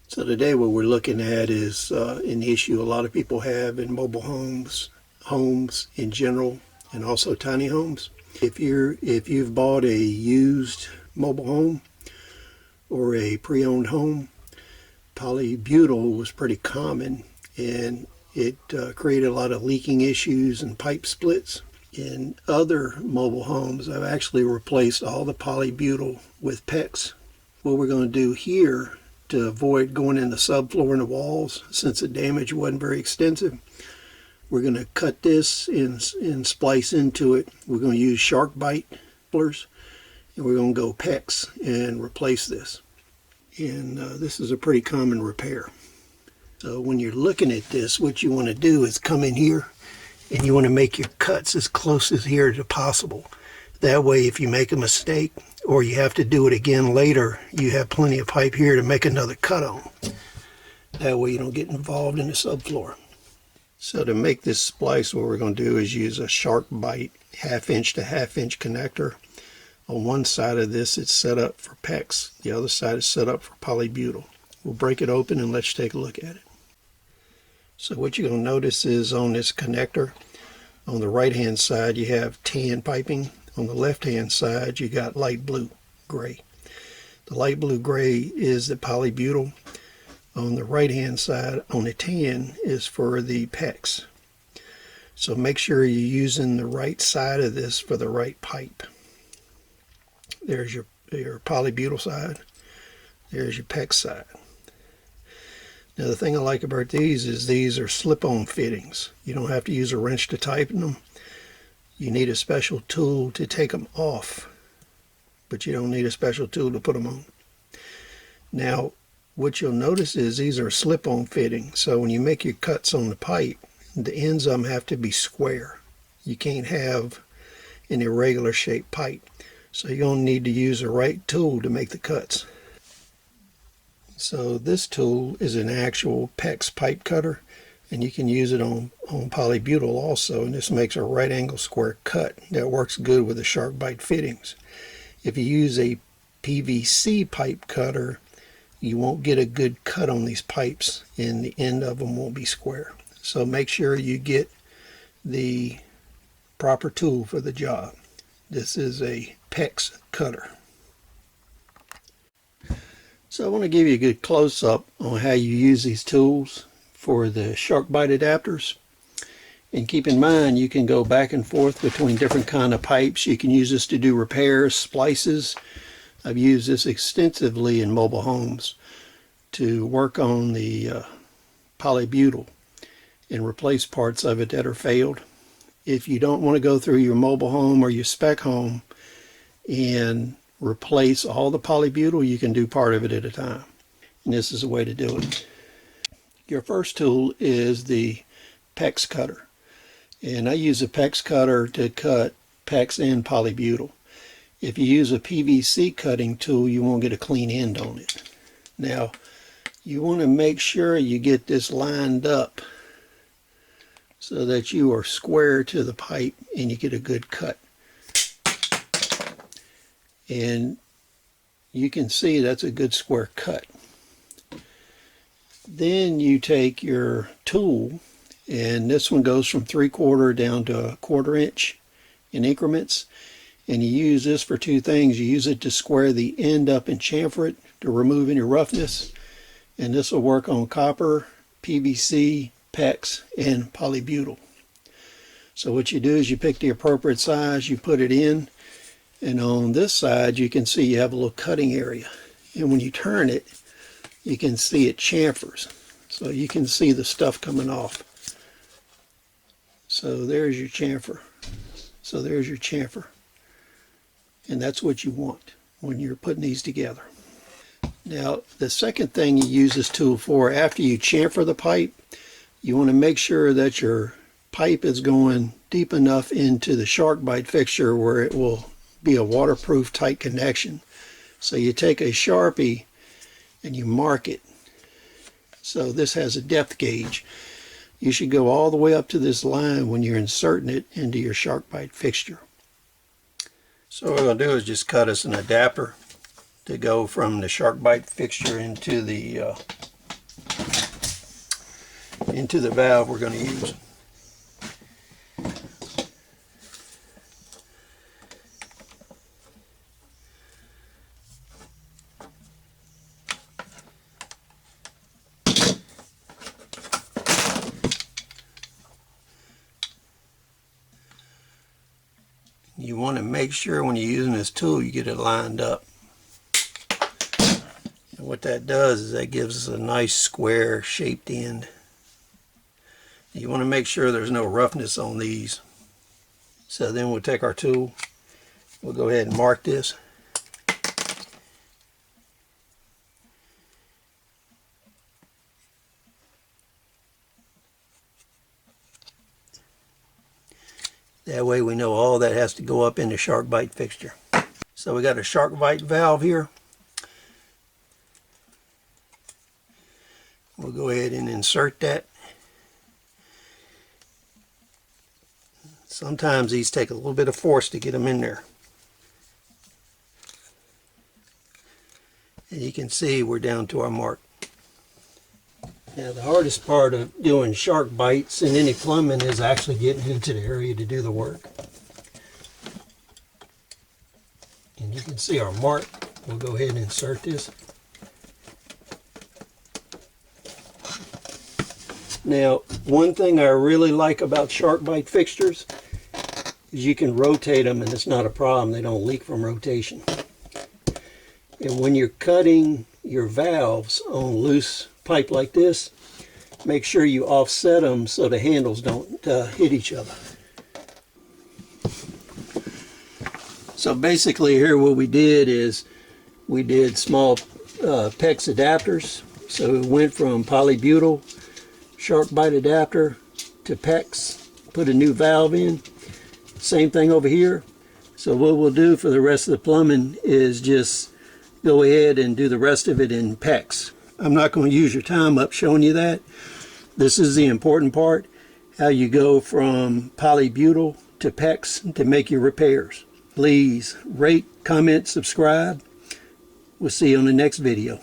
So today what we're looking at is an issue a lot of people have in mobile homes, homes in general, and also tiny homes. If you've bought a used mobile home or a pre-owned home, polybutyl was pretty common, and it created a lot of leaking issues and pipe splits. In other mobile homes, I've actually replaced all the polybutyl with PEX. What we're going to do here, to avoid going in the subfloor and the walls, since the damage wasn't very extensive, we're going to cut this and splice into it. We're going to use sharkbite pullers, and we're going to go PEX and replace this. And this is a pretty common repair. So when you're looking at this, what you want to do is come in here and you want to make your cuts as close as here as possible. That way, if you make a mistake or you have to do it again later, you have plenty of pipe here to make another cut on. That way you don't get involved in the subfloor. So to make this splice, what we're going to do is use a sharkbite 1/2 inch to 1/2 inch connector. On one side of this, it's set up for PEX. The other side is set up for polybutyl. We'll break it open and let's take a look at it. So what you're going to notice is on this connector, on the right hand side you have tan piping. On the left hand side you got light blue gray. The light blue gray is the polybutyl. On the right hand side, on the tan, is for the PEX. So make sure you're using the right side of this for the right pipe. There's your polybutyl side. There's your PEX side. Now the thing I like about these is these are slip-on fittings. You don't have to use a wrench to tighten them. You need a special tool to take them off, but you don't need a special tool to put them on. Now what you'll notice is these are slip-on fittings. So when you make your cuts on the pipe, the ends of them have to be square. You can't have an irregular shaped pipe. So you're going to need to use the right tool to make the cuts. So this tool is an actual PEX pipe cutter, and you can use it on polybutyl also, and this makes a right angle square cut that works good with the sharkbite fittings. If you use a PVC pipe cutter, you won't get a good cut on these pipes, and the end of them won't be square. So make sure you get the proper tool for the job. This is a PEX cutter. So I want to give you a good close-up on how you use these tools for the sharkbite adapters. And keep in mind, you can go back and forth between different kind of pipes. You can use this to do repairs, splices. I've used this extensively in mobile homes to work on the polybutyl and replace parts of it that are failed. If you don't want to go through your mobile home or your spec home and replace all the polybutyl, you can do part of it at a time. And this is a way to do it. Your first tool is the PEX cutter. And I use a PEX cutter to cut PEX and polybutyl. If you use a PVC cutting tool, you won't get a clean end on it. Now, you want to make sure you get this lined up so that you are square to the pipe and you get a good cut. And you can see that's a good square cut. Then you take your tool, and this one goes from 3/4 down to 1/4 inch in increments. And you use this for two things. You use it to square the end up and chamfer it to remove any roughness. And this will work on copper, PVC, PEX, and polybutyl. So what you do is you pick the appropriate size, you put it in, and on this side you can see you have a little cutting area. And when you turn it, you can see it chamfers. So you can see the stuff coming off. So there's your chamfer. So there's your chamfer. And that's what you want when you're putting these together. Now, the second thing you use this tool for, after you chamfer the pipe, you want to make sure that your pipe is going deep enough into the sharkbite fixture where it will be a waterproof tight connection. So you take a Sharpie and you mark it. So this has a depth gauge. You should go all the way up to this line when you're inserting it into your sharkbite fixture. So what we're going to do is just cut us an adapter to go from the sharkbite fixture into the into the valve we're going to use. You want to make sure when you're using this tool you get it lined up. And what that does is that gives us a nice square shaped end. You want to make sure there's no roughness on these. So then we'll take our tool, we'll go ahead and mark this. That way we know all that has to go up in the sharkbite fixture. So we got a sharkbite valve here. We'll go ahead and insert that. Sometimes these take a little bit of force to get them in there. And you can see we're down to our mark. Now the hardest part of doing shark bites in any plumbing is actually getting into the area to do the work. And you can see our mark. We'll go ahead and insert this. Now one thing I really like about shark bite fixtures is you can rotate them and it's not a problem. They don't leak from rotation. And when you're cutting your valves on loose pipe like this, make sure you offset them so the handles don't hit each other. So basically here what we did is we did small PEX adapters. So it went from polybutyl shark bite adapter to PEX, put a new valve in. Same thing over here. So what we'll do for the rest of the plumbing is just go ahead and do the rest of it in PEX. I'm not going to use your time up showing you that. This is the important part, how you go from polybutyl to PEX to make your repairs. Please rate, comment, subscribe. We'll see you on the next video.